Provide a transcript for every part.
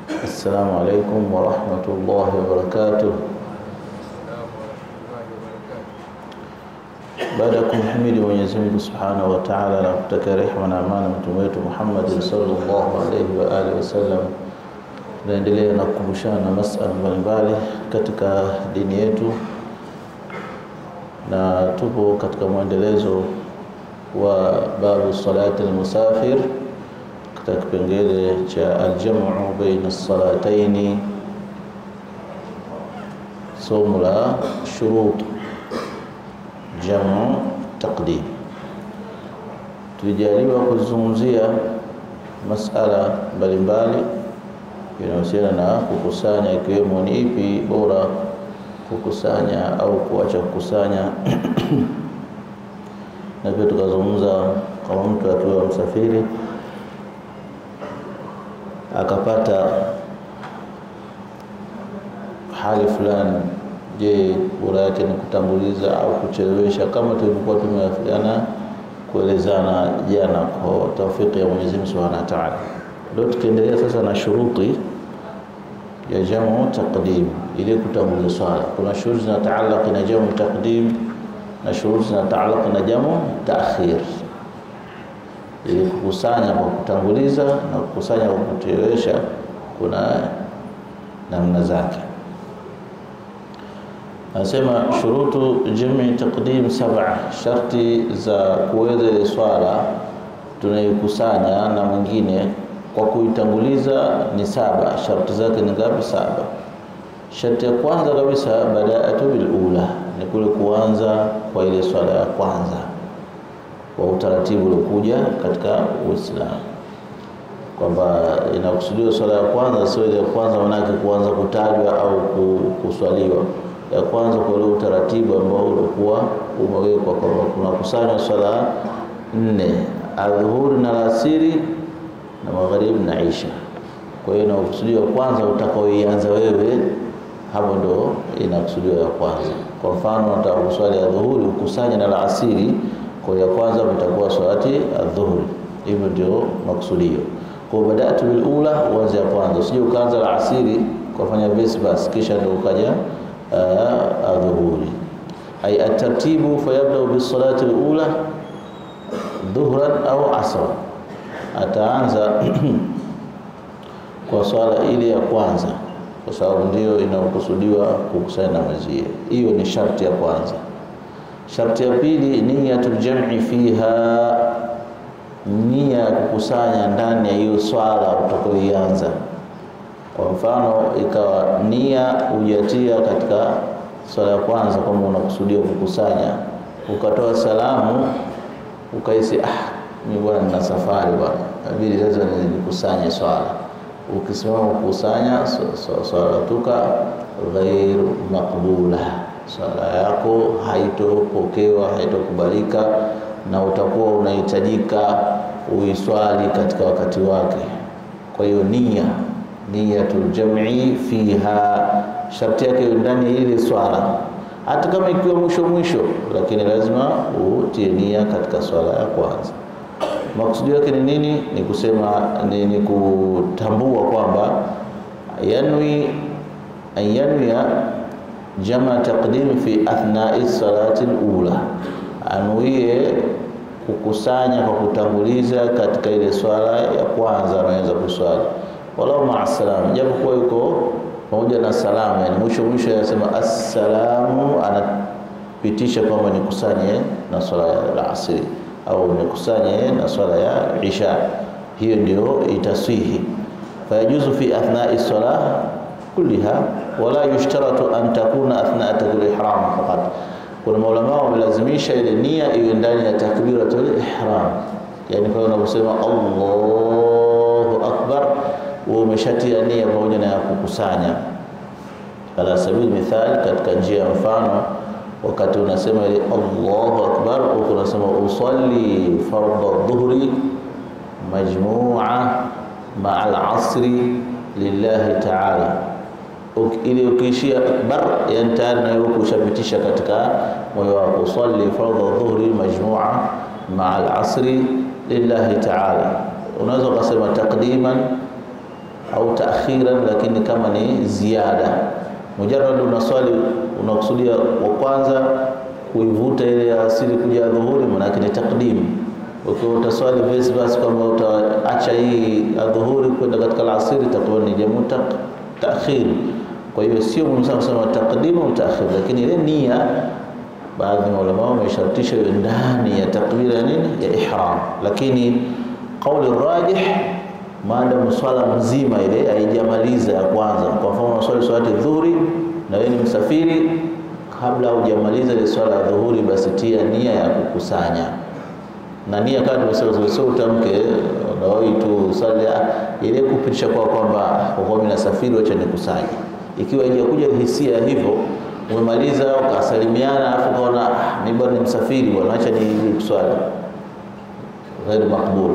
السلام عليكم ورحمة الله وبركاته. بعدكم حميد ويزيد سبحانه وتعالى لكتك رحمة أمان متميت محمد صلى الله عليه وآله وسلم. Tunaendelea na kukumbushana masala mbalimbali katika dini yetu, na tupo katika mwendelezo wa babu salati al-musafir katika kipengele cha al-jam'u baina as-salataini, somo la shurut jam'u taqdim. Tulijaliwa kuzungumzia masala mbalimbali inahusiana na kukusanya, ikiwemo ni ipi bora kukusanya au kuacha kukusanya. Na pia tukazungumza kama mtu akiwa msafiri akapata hali fulani, je, bora yake ni kutanguliza au kuchelewesha, kama tulikuwa tumeafikiana kuelezana jana kwa tawfiki ya Mwenyezi Mungu Subhanahu wa Ta'ala. Leo tukiendelea sasa na shuruti ya jamu taqdim, ili kutanguliza swala. Kuna shuruti zinataalaq na jamu taqdim na shuruti zinataalaq na jamu ta'khir. Ili kukusanya kwa kutanguliza na kukusanya kwa kuchelewesha kuna namna zake. Anasema shurutu jami taqdim 7, sharti za kuweza swala tunaikusanya na mwingine kwa kuitanguliza ni 7. Sharti zake ni ngapi? 7. Sharti ya kwanza kabisa, bada'atu bil ula, ni kule kuanza kwa ile swala ya kwanza kwa utaratibu uliokuja katika Uislamu, kwamba inakusudiwa swala ya kwanza sio ile ya kwanza manake kuanza kutajwa au kuswaliwa. Ya kwanza kwa ile utaratibu ambao ulikuwa umewekwa, kwamba kuna kusanya swala 4, adhuhuri na alasiri na magharibi na isha. Kwa hiyo inakusudiwa kwanza utakaoianza wewe, hapo ndo inakusudiwa ya kwanza. Kwa mfano unataka kuswali adhuhuri ukusanye na alasiri, kwa ya kwanza itakuwa swalati adhuhuri. Hivyo ndio makusudio. Kwa bada'atu bil ula, uanze ya kwanza, usije ukaanza alasiri kufanya basi basi kisha ndio ukaja adhuhuri. Ay at-tartibu fayabda bis salati al-ula dhuhran au asra. Ataanza kwa swala ile ya kwanza kwa sababu ndio inayokusudiwa kukusanya na mwenzie. Hiyo ni sharti ya kwanza. Sharti ya pili, niyatul jam'i fiha, nia ya kukusanya ndani ya hiyo swala utakayoianza. Kwa mfano ikawa nia hujatia katika swala ya kwanza kama unakusudia kukusanya, ukatoa salamu ukaisi mimi bwana nina safari bwana, inabidi lazima nikusanye swala. Ukisimama kukusanya swala tuka ghair maqbula, swala yako haitopokewa, haitokubalika, na utakuwa unahitajika uiswali katika wakati wake. Kwa hiyo niyatul jam'i fiha, sharti yake ndani ile swala, hata kama ikiwa mwisho, lakini lazima utie nia katika swala ya kwanza. Maksudi yake ni nini? Ni kusema ni kutambua kwamba yanwi jama taqdim fi athna'i salati al-ula, anuie kukusanya kwa kutanguliza katika ile swala ya kwanza anaweza kuswali, walau ma'a salam, japo kwa yuko pamoja na salamu, yani mwisho yanasema assalamu, anapitisha kwamba nikusanye na swala ya asri au nikusanye na swala ya isha. Hiyo ndio itaswihi. Fayajuzu fi athna'i salah kulliha wala yushtaratu an takuna athna'a al-ihram faqat. Kuna maulama wamelazimisha ile nia iwe ndani ya takbiratul ihram, yani kwa unaposema Allahu akbar umeshatia nia pamoja na kukusanya. Ala sabili mithal, katika njia ya mfano, wakati unasema ile Allahu akbar unasema usalli fardhu dhuhri majmu'a ma'a al-'asri lillahi ta'ala, ili ukiishia akbar yani tayari na yuko ushapitisha katika moyo wako, usalli fardhu dhuhri majmu'a ma'a al-'asri lillahi ta'ala. Unaweza kusema taqdiman au taakhiran, lakini kama ni ziada. Mujarrad unaswali unakusudia wa kwanza kuivuta ile asili kuja dhuhuri, maana yake ni takdim. Ukiwa utaswali basi kama utaacha hii adhuhuri kwenda katika alasiri, itakuwa ni jamu taakhir. Kwa hiyo sio msama taqdim au taakhir, lakini ile nia baadhi ya ulama wameshartisha ndani ya takbira ya nini, ya ihram. Lakini kauli rajih, maadamu swala mzima ile haijamaliza ya kwanza, kwa mfano unaswali swala dhuhuri na wewe ni msafiri, kabla hujamaliza ile swala ya dhuhuri, basi tia nia ya kukusanya. Na nia kama tumesema utamke ndio tu sala ile kupitisha kwa kwamba kwa mimi nasafiri, acha nikusanye. Ikiwa haijakuja hisia hivyo, umemaliza ukasalimiana afu kaona mimi bado ni msafiri bwana, acha ni kuswali, ghairi makbul.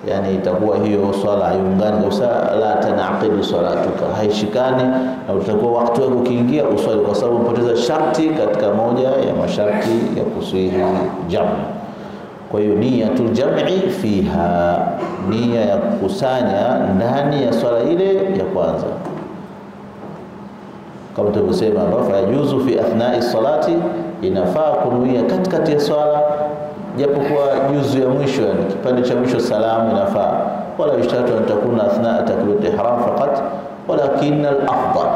Yani itakuwa hiyo swala haiungani kabisa, la tanaqidu salatuka, haishikani, na utakuwa wakati wako ukiingia uswali, kwa sababu umepoteza sharti katika moja ya masharti ya kusihi jamu. Kwa hiyo niyatul jam'i fiha, nia ya kukusanya ndani ya swala ile ya kwanza, kama tulivyosema hapa, fayajuzu fi athna'i salati, inafaa kunuia katikati ya swala, japokuwa juzu ya mwisho, yani kipande cha mwisho salamu inafaa. Wala yushtatu an takuna athna'a takbiratul ihram faqat, walakin al-afdal,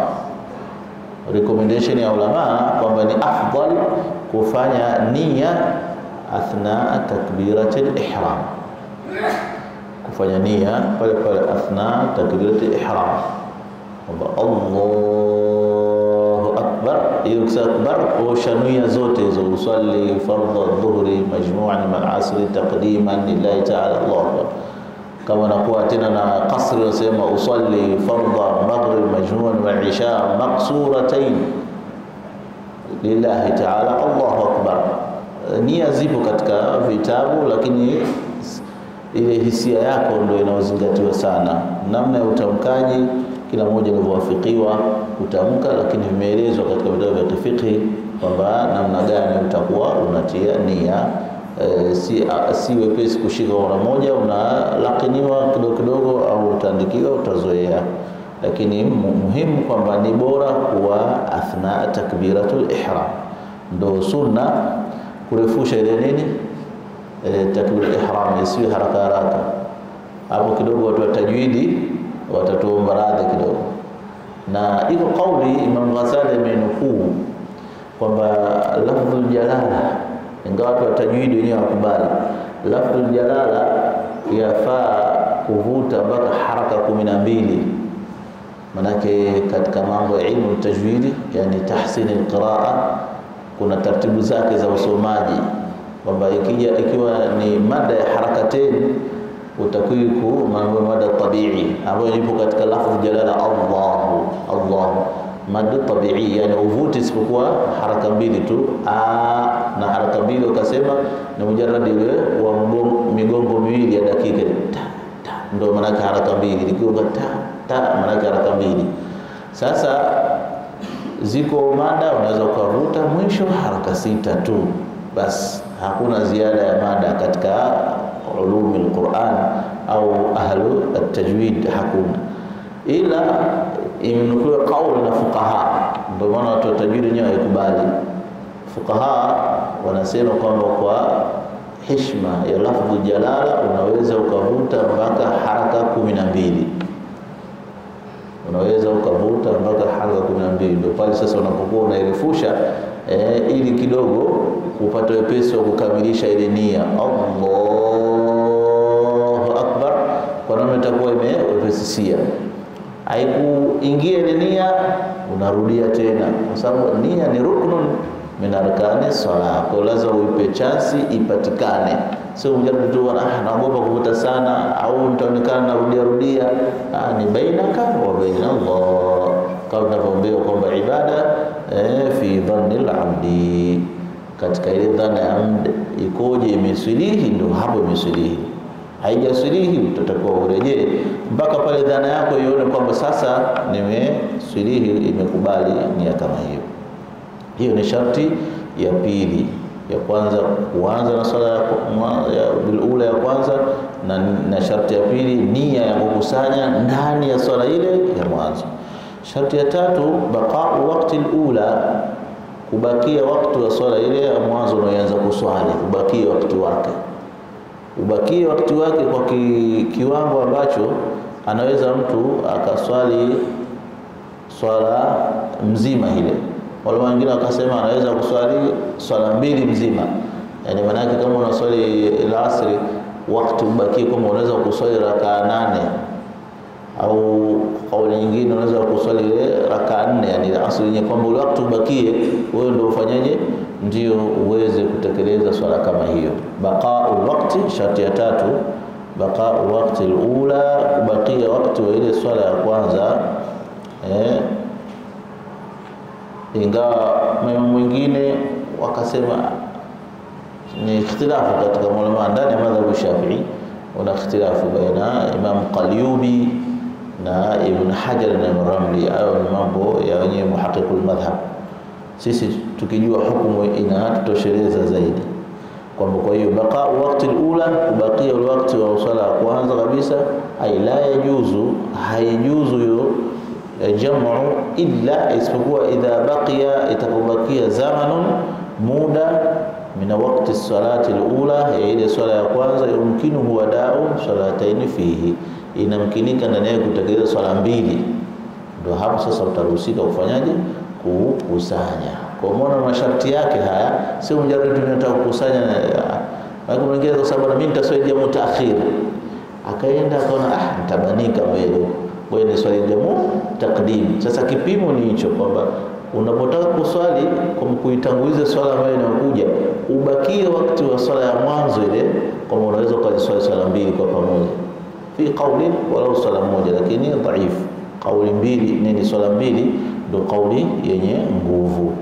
recommendation ya ulama kwamba ni afdal kufanya nia athna takbiratul ihram, kufanya nia pale athna takbiratul ihram, kwamba Allahu akbar. Hiyo kisa akbar ushanuia zote hizo, usalli fardhu adh-dhuhri majmu'an ma'al 'asri taqdiman lillahi ta'ala, Allahu akbar. Kama nakuwa tena na qasri, wasema usalli fardhu maghrib majmu'an ma'al 'isha maqsuratayn lillahi ta'ala, Allahu akbar. Nia zipo katika vitabu, lakini ile hisia yako ndio inaozingatiwa sana. Namna ya utamkaji kila mmoja alivyowafikiwa kutamka, lakini vimeelezwa katika vitabu vya fiqh kwamba namna gani utakuwa unatia nia. Si wepesi kushika mara moja, unalakiniwa kidogo au utaandikiwa, utazoea. Lakini muhimu kwamba ni bora kuwa athna takbiratul ihram. Ndio sunna kurefusha ile nini, takbiratul ihram isiwe haraka haraka. Hapo kidogo watu wa tajwidi watatuomba radhi kidogo. Na iko kauli Imam Ghazali amenukuu kwamba lafdhul jalala, ingawa watu wa tajwidi wenyewe wakubali, lafdhul jalala yafaa kuvuta mpaka haraka 12. Manake katika mambo ya ilmu tajwidi, yani tahsin alqiraa, kuna taratibu zake za usomaji, kwamba ikiwa ni mada ya harakateni utakiku mambo mada tabii ambayo ipo katika lafdh jalala Allah, mada tabii, yani uvuti isipokuwa haraka mbili tu, na haraka mbili ukasema ni mujarrad ile wa migongo miwili ya dakika, ndio maana haraka mbili, ikiwa maana haraka mbili. Sasa ziko mada unaweza ukavuta mwisho haraka 6 tu bas, hakuna ziada ya mada katika ulumi al-Qur'an au ahlu at-tajwid, hakuna. Ila imenukuliwa kauli na fuqaha, ndio maana watu wa tajwid wenyewe haikubali. Fuqaha wanasema kwamba kwa heshima ya lafdhu jalala unaweza ukavuta mpaka haraka 12, unaweza ukavuta mpaka haraka 12. Ndio pale sasa unapokuwa unairefusha ili kidogo upate wepesi wa kukamilisha ile nia Allahu akbar, kwa namna itakuwa imewepesisia. Haikuingia ile nia, unarudia tena, kwa sababu nia ni ruknun min arkani salat, kwa lazima uipe chance ipatikane. Sio mjaribu tu naogopa kuvuta sana au nitaonekana narudia, ni bainaka wa baina Allah, kama tunavyoambiwa kwamba ibada fi dhanil abdi, katika ile dhana ya amd ikoje, imesilihi, ndio hapo imesilihi. Haijasilihi utakuwa urejee mpaka pale dhana yako ione kwamba sasa nimesilihi, imekubali nia kama hiyo. Hiyo ni sharti ya pili. Ya kwanza kuanza na swala ya bilula ya kwanza, na sharti ya pili nia ya kukusanya ndani ya swala ile ya mwanzo. Sharti ya tatu baqa'u waqti al-ula, kubakia wakati wa swala ile ya mwanzo unaanza kuswali, kubakia wakati wake. Ubakie wakati wake kwa kiwango ambacho anaweza mtu akaswali swala mzima ile. Wale wengine wakasema anaweza kuswali swala mbili mzima. Yani maana yake kama unaswali al-asri wakati ubakie kama unaweza kuswali rakaa 8 au kauli nyingine unaweza kuswali rakaa 4, yani asli yenye kwamba ule wakati ubakie wewe ndio ufanyaje ndio uweze kutekeleza swala kama hiyo. Baqa'ul waqti, sharti ya tatu baqa'u waqti al-ula, kubakia wakati wa ile swala ya kwanza. Ingawa mwingine wakasema ni ikhtilafu katika ulama ndani ya madhhabu Shafi'i, una ikhtilafu baina Imam Qalyubi na Ibn Hajar na Ramli, au mambo ya wenye muhaqiqul madhhab. Sisi tukijua hukumu inatutosheleza zaidi kwamba kwa hiyo baqa'u waqti al-ula, kubakia ule wakati wa swala ya kwanza kabisa, ay la yajuzu, haijuzu hiyo jamu illa isipokuwa idha baqiya, itakubakia zamanun, muda min waqti as-salati al-ula, ya ile swala ya kwanza, yumkinu huwa da'u salataini fihi, inamkinika ndani yake kutekeleza swala mbili. Ndio hapo sasa utaruhusika kufanyaje kukusanya. Kwa maana masharti yake haya sio mjarrad tunataka kukusanya na mwingine kwa sababu mimi nitaswali jamu taakhir, akaenda akaona nitabanika mbele, kwa hiyo ni swali jamu takdim. Sasa kipimo ni hicho kwamba unapotaka kuswali kwa kuitanguliza swala ambayo inakuja, ubakie wakati wa swala ya mwanzo ile, kama unaweza kuswali swala mbili kwa pamoja fi qawli wala swala moja, lakini dhaifu. Kauli mbili nini, swala mbili ndio kauli yenye nguvu.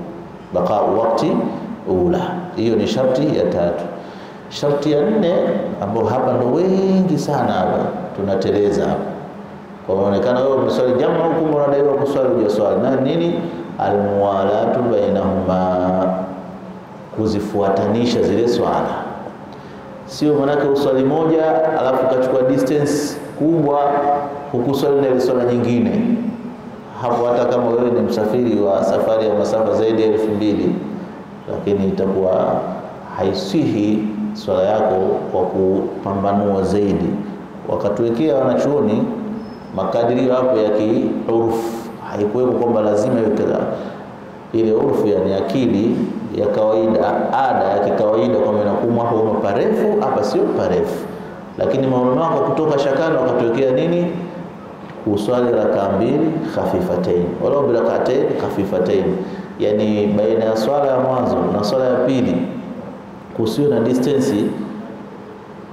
Baqa'u waqti ula, hiyo ni sharti ya tatu. Sharti ya nne ambapo hapa ndo wengi sana hapa tunateleza hapa, kwa muonekano wewe umeswali jamu huko unadaiwa kuswali hujaswali, na nini almuwalatu bainahuma, kuzifuatanisha zile swala. Sio manake uswali moja alafu kachukua distance kubwa hukuswali na ile swala nyingine. Hapo hata kama wewe ni msafiri wa safari ya masafa zaidi ya 2000, lakini itakuwa haisihi swala yako kwa kupambanua zaidi. Wakatuwekea wanachuoni makadirio hapo ya kiurfu, haikuwepo kwamba lazima iwe ile urfu, yani akili ya kawaida, ada ya kikawaida, kwamba inakumwa hapo parefu hapa sio parefu. Lakini maulama kwa kutoka shakani wakatuwekea nini, uswali rakaa mbili khafifatain wala birak'atain khafifatain, yani baina ya swala ya mwanzo na swala ya pili kusiwe na distance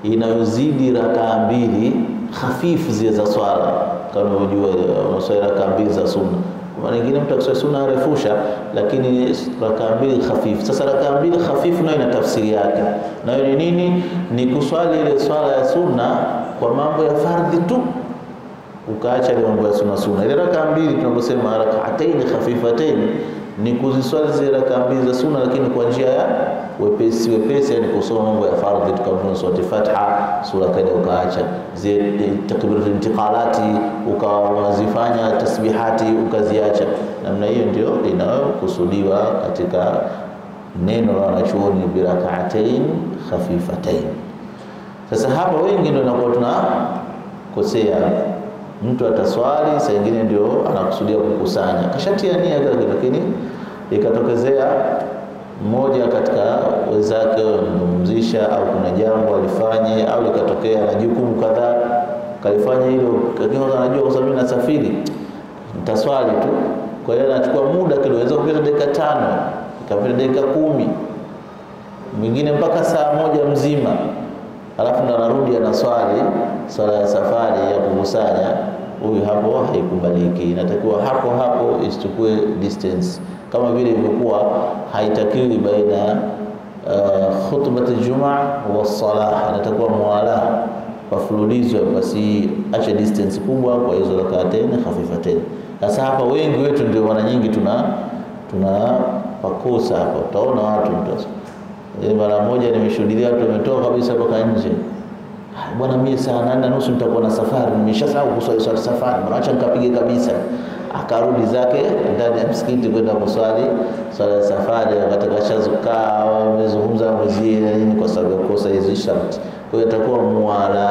inayozidi rakaa mbili hafifu zile za swala. Kama unajua unaswali rakaa mbili za sunna, kwa nyingine mtu akiswali sunna arefusha, lakini rakaa mbili hafifu. Sasa rakaa mbili hafifu nayo ina tafsiri yake, nayo ni nini? Ni kuswali ile swala ya sunna kwa mambo ya fardhi tu, ukaacha ile mambo ya sunna. Ile rakaa mbili tunaposema rak'atayn khafifatain ni kuziswali zile rakaa mbili za sunna, lakini kwa njia ya wepesi, yani kusoma mambo ya fardhi kama sura Fatiha, sura kadha, ukaacha zile takbiratul intiqalati ukawazifanya, tasbihati ukaziacha. Namna hiyo ndio inayokusudiwa katika neno la wanachuoni bi rak'atayn khafifatain. Sasa hapa wengi ndio inakuwa tunakosea. Mtu ataswali saa nyingine ndio anakusudia kukusanya, kashatia nia kile, lakini ikatokezea mmoja katika wenzake mzisha au kuna jambo alifanye au likatokea na jukumu kadhaa kalifanya hilo, lakini anajua kwa sababu nasafiri nitaswali tu, kwa hiyo anachukua muda kidogo, inaweza kupita dakika 5 ikapita dakika 10, mwingine mpaka saa moja mzima, alafu ndo anarudi anaswali swala ya safari ya kukusanya. Huyu hapo haikubaliki, inatakiwa hapo hapo isichukue distance, kama vile ilivyokuwa haitakiwi baina khutbat al-jum'a wa salah, inatakiwa muwala wafululizo, basi acha distance kubwa kwa hizo rak'atayn khafifatain. Sasa hapa wengi wetu ndio mara nyingi tuna pakosa hapa. Utaona watu mara moja nimeshuhudia watu wametoka kabisa mpaka nje, bwana mimi saa 8:30 nitakuwa na safari, nimeshasahau kuswali safari, acha nikapige kabisa. Akarudi zake ndani ya msikiti kwenda kuswali swala ya safari, atakashazuka amezungumza mwenzie nini kwa sababu kosa hizi sharti. Kwa hiyo atakuwa muwala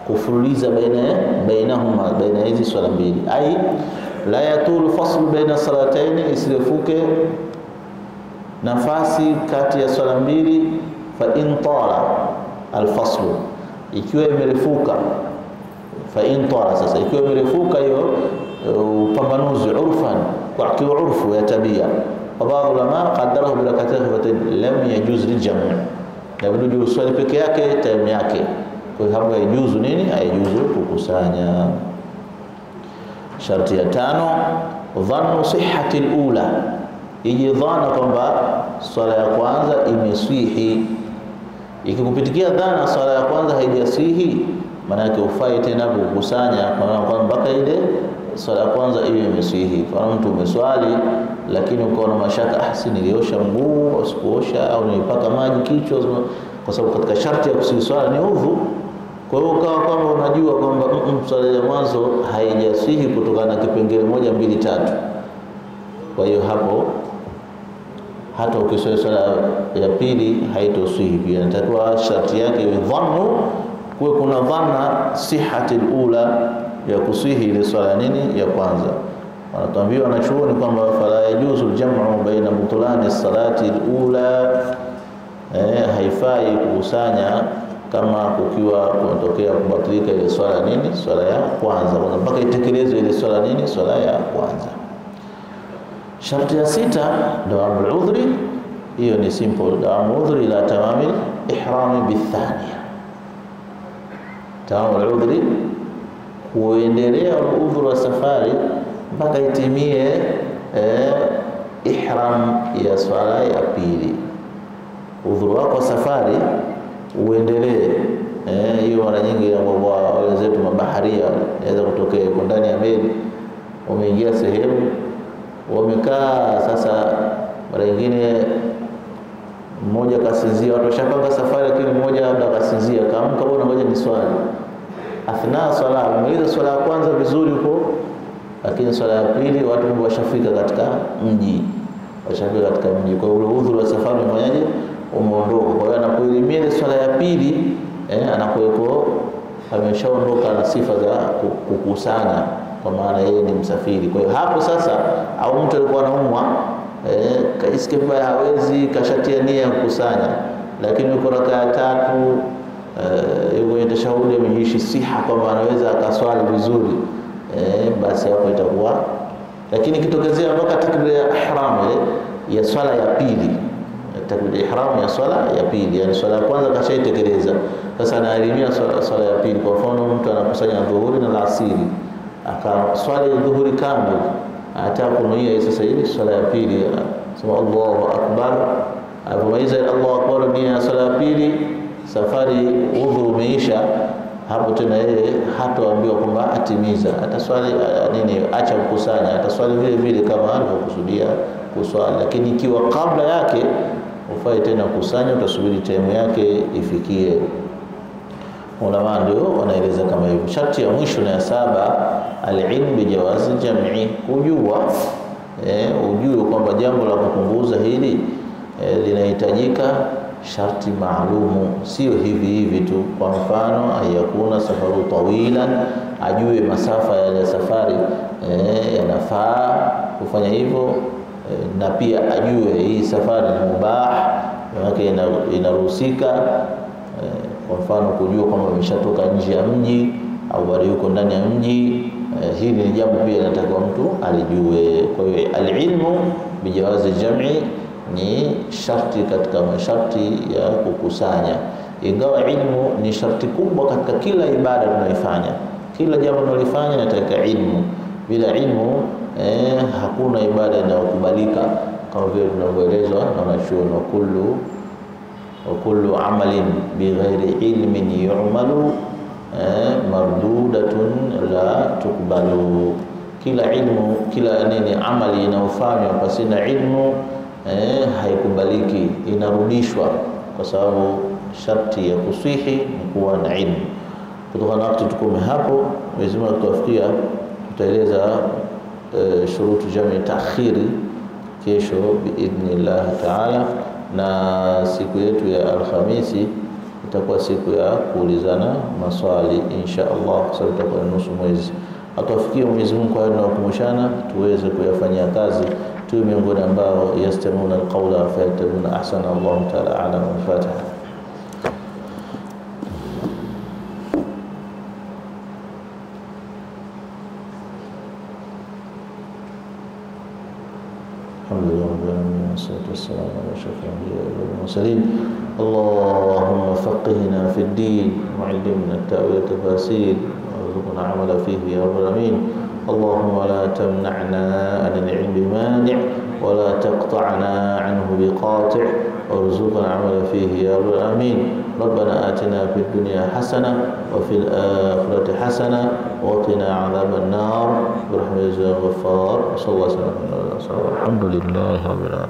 kufuruliza baina hizi swala mbili. Ai la yatul fasl baina salatayn, isirefuke nafasi kati ya swala mbili. Fa in tala al-fasl, ikiwa imerefuka, fa in tala, sasa ikiwa imerefuka hiyo upambanuzi urfan, kwa kiurfu ya tabia, baadhi ulama qaddarahu bi rak'atayn khafatayn lam yajuz al-jam', na bado swali peke yake time yake. Kwa hiyo hapo haijuzu nini? Haijuzu kukusanya. Sharti ya 5, dhannu sihhati al-ula, ije dhana kwamba swala ya kwanza imeswihi. Ikikupitikia dhana swala ya kwanza haijaswihi, maana yake ufai tena kukusanya, kwa mpaka ile swala ya kwanza iwe imeswihi. Kwa mtu umeswali lakini ukaona mashaka, si niliosha mguu au sikuosha au nilipaka maji kichwa, kwa sababu katika sharti ya kuswali swala ni udhu. Kwa hiyo ukawa kwamba unajua kwamba swala ya mwanzo haijaswihi kutokana na kipengele 1, 2, 3. Kwa hiyo hapo hata ukiswali swala ya pili haitoswihi pia. Inatakiwa sharti yake iwe dhannu, kuwe kuna dhanna sihhati al-ula, ya kuswihi ile swala nini ya kwanza. Wanatuambia wanachuoni kwamba fala yajuzu al-jam'u baina butulani as-salati al-ula, haifai kukusanya kama kukiwa kunatokea kubatilika ile swala nini, swala ya kwanza, mpaka itekelezwe ile swala nini, swala ya kwanza. Sharti ya 6, dawamul udhri. Hiyo ni simple, dawamul udhri ila tamamil ihrami bithaniya. Tamamul udhri, kuendelea udhur wa safari mpaka itimie ihram ya swala ya pili. Udhur wako safari uendelee. Hiyo mara nyingi kwa wale zetu mabaharia inaweza kutokea yuko ndani ya meli, wameingia sehemu, wamekaa sasa, mara nyingine mmoja kasinzia, watu washapanga safari lakini mmoja labda kasinzia, kaamka bwana ngoja ni swali. Athna swala, umaliza swala ya kwanza vizuri huko, lakini swala ya pili watu washafika katika mji. Kwa hiyo udhuru wa safari umefanyaje? Umeondoka. Kwa hiyo anapoelimia ile swala ya pili anakuwepo ameshaondoka na sifa za kukusanya, kwa maana yeye ni msafiri. Kwa hiyo hapo sasa, au mtu alikuwa anaumwa kaisikia vibaya, hawezi, kashatia nia ya kukusanya, lakini yuko raka ya 3, yuko tashahudi, amejishi siha kwamba anaweza akaswali vizuri, basi hapo itakuwa. Lakini kitokezea mpaka takbira ya ihram ya swala ya pili, takbira ihram ya swala ya pili, yani swala ya kwanza kashaitekeleza, sasa anaelimia swala ya pili. Kwa mfano mtu anakusanya dhuhuri na alasiri, akaswali dhuhuri kamili, anataka kunuia sasa ile swala ya pili, sema Allahu akbar, alipomaliza Allahu akbar nia swala ya pili, safari udhu umeisha. Hapo tena yeye hataambiwa kwamba atimiza, ataswali nini, acha kukusanya, ataswali vile vile kama alivyokusudia kuswali. Lakini ikiwa kabla yake ufai tena kukusanya, utasubiri time yake ifikie. Ulama ndio wanaeleza kama hivyo. Sharti ya mwisho na ya 7, al-ilm bi jawazi jam'i, kujua ujue kwamba jambo la kupunguza hili linahitajika sharti maalumu, sio hivi hivi tu. Kwa mfano, ayakuna safaru tawilan, ajue masafa ya safari yanafaa kufanya hivyo, na pia ajue hii safari ni mubah, maana inaruhusika. Kwa mfano, kujua kwamba ameshatoka nje ya mji au bado yuko ndani ya mji, hili ni jambo pia linatakiwa mtu alijue. Kwa hiyo al-ilmu bijawazi jam'i ni sharti katika masharti ya kukusanya, ingawa ilmu ni sharti kubwa katika kila ibada tunaifanya. Kila jambo tunalofanya linataka ilmu. Bila ilmu hakuna ibada inayokubalika, kama vile tunavyoelezwa na wanachuoni, wa kullu amalin bighairi ilmin yu'malu mardudatun la tukbalu. Kila ilmu, kila amali inayofanywa pasina ilmu haikubaliki, inarudishwa, kwa sababu sharti ya kuswihi ni kuwa na ilmu. Kutokana na wakati tukome hapo, Mwenyezi Mungu tuwafikia, tutaeleza shurutu jami ta'khiri kesho biidhnillah ta'ala, na siku yetu ya Alhamisi itakuwa siku ya kuulizana maswali insha Allah, kwa sababu itakuwa nusu mwezi. Atuwafikie Mwenyezi Mungu kwa na kukumbushana tuweze kuyafanyia kazi, tuwe miongoni ambao yastamuna alqawla fayattabi'una ahsana. Allahu ta'ala a'lam. Al-Fatiha. الحمد لله رب العالمين والصلاة والسلام على أشرف الأنبياء والمرسلين. اللهم فقهنا في الدين وعلمنا التأويل والتفاسير وارزقنا عمل فيه يا رب العالمين. اللهم لا تمنعنا عن العلم بمانع ولا تقطعنا عنه بقاطع وارزقنا عمل فيه يا رب العالمين. ربنا آتنا في الدنيا حسنة وفي الآخرة حسنة وقنا عذاب النار برحمتك يا غفار. صلى الله عليه وسلم. الحمد لله رب العالمين.